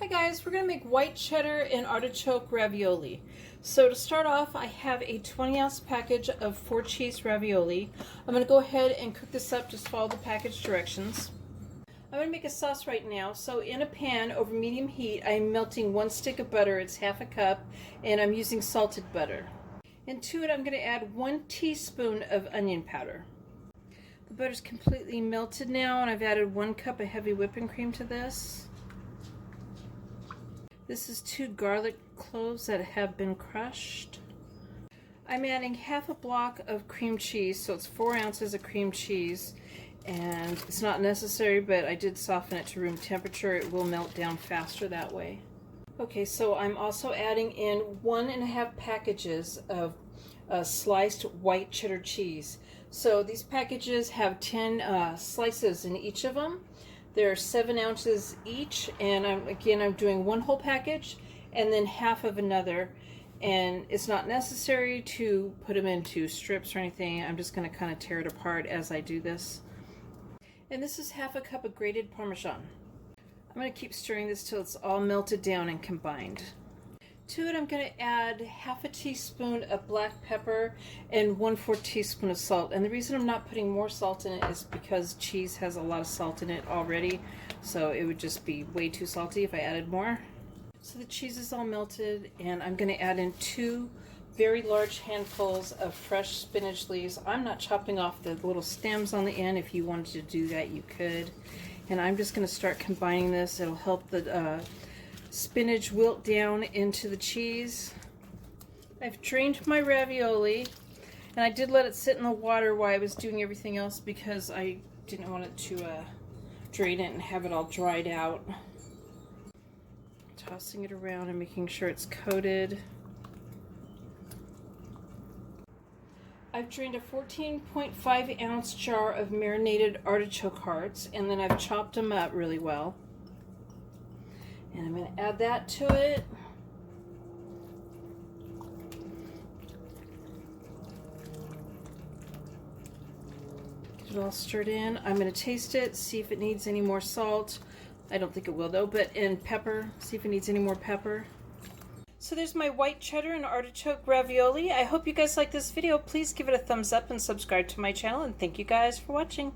Hi guys, we're going to make white cheddar and artichoke ravioli. So to start off, I have a 20-ounce package of 4 cheese ravioli. I'm going to go ahead and cook this up, just follow the package directions. I'm going to make a sauce right now. So in a pan over medium heat, I'm melting 1 stick of butter, it's half a cup, and I'm using salted butter. And to it I'm going to add 1 teaspoon of onion powder. The butter's completely melted now, and I've added 1 cup of heavy whipping cream to this. This is 2 garlic cloves that have been crushed. I'm adding half a block of cream cheese, so it's 4 ounces of cream cheese, and it's not necessary, but I did soften it to room temperature. It will melt down faster that way. Okay, so I'm also adding in 1.5 packages of sliced white cheddar cheese. So these packages have 10 slices in each of them. They're 7 ounces each, and I'm doing 1 whole package and then half of another, and it's not necessary to put them into strips or anything. I'm just going to kind of tear it apart as I do this. And this is half a cup of grated Parmesan. I'm going to keep stirring this till it's all melted down and combined. To it I'm going to add half a teaspoon of black pepper and 1/4 teaspoon of salt. And the reason I'm not putting more salt in it is because cheese has a lot of salt in it already, so it would just be way too salty if I added more. So the cheese is all melted, and I'm going to add in 2 very large handfuls of fresh spinach leaves. I'm not chopping off the little stems on the end. If you wanted to do that, you could. And I'm just going to start combining this. It'll help the spinach wilt down into the cheese. I've drained my ravioli, and I did let it sit in the water while I was doing everything else because I didn't want it to drain it and have it all dried out. Tossing it around and making sure it's coated. I've drained a 14.5 ounce jar of marinated artichoke hearts, and then I've chopped them up really well. And I'm going to add that to it. Get it all stirred in. I'm going to taste it, see if it needs any more salt. I don't think it will though, and pepper, see if it needs any more pepper. So there's my white cheddar and artichoke ravioli. I hope you guys like this video. Please give it a thumbs up and subscribe to my channel, and thank you guys for watching.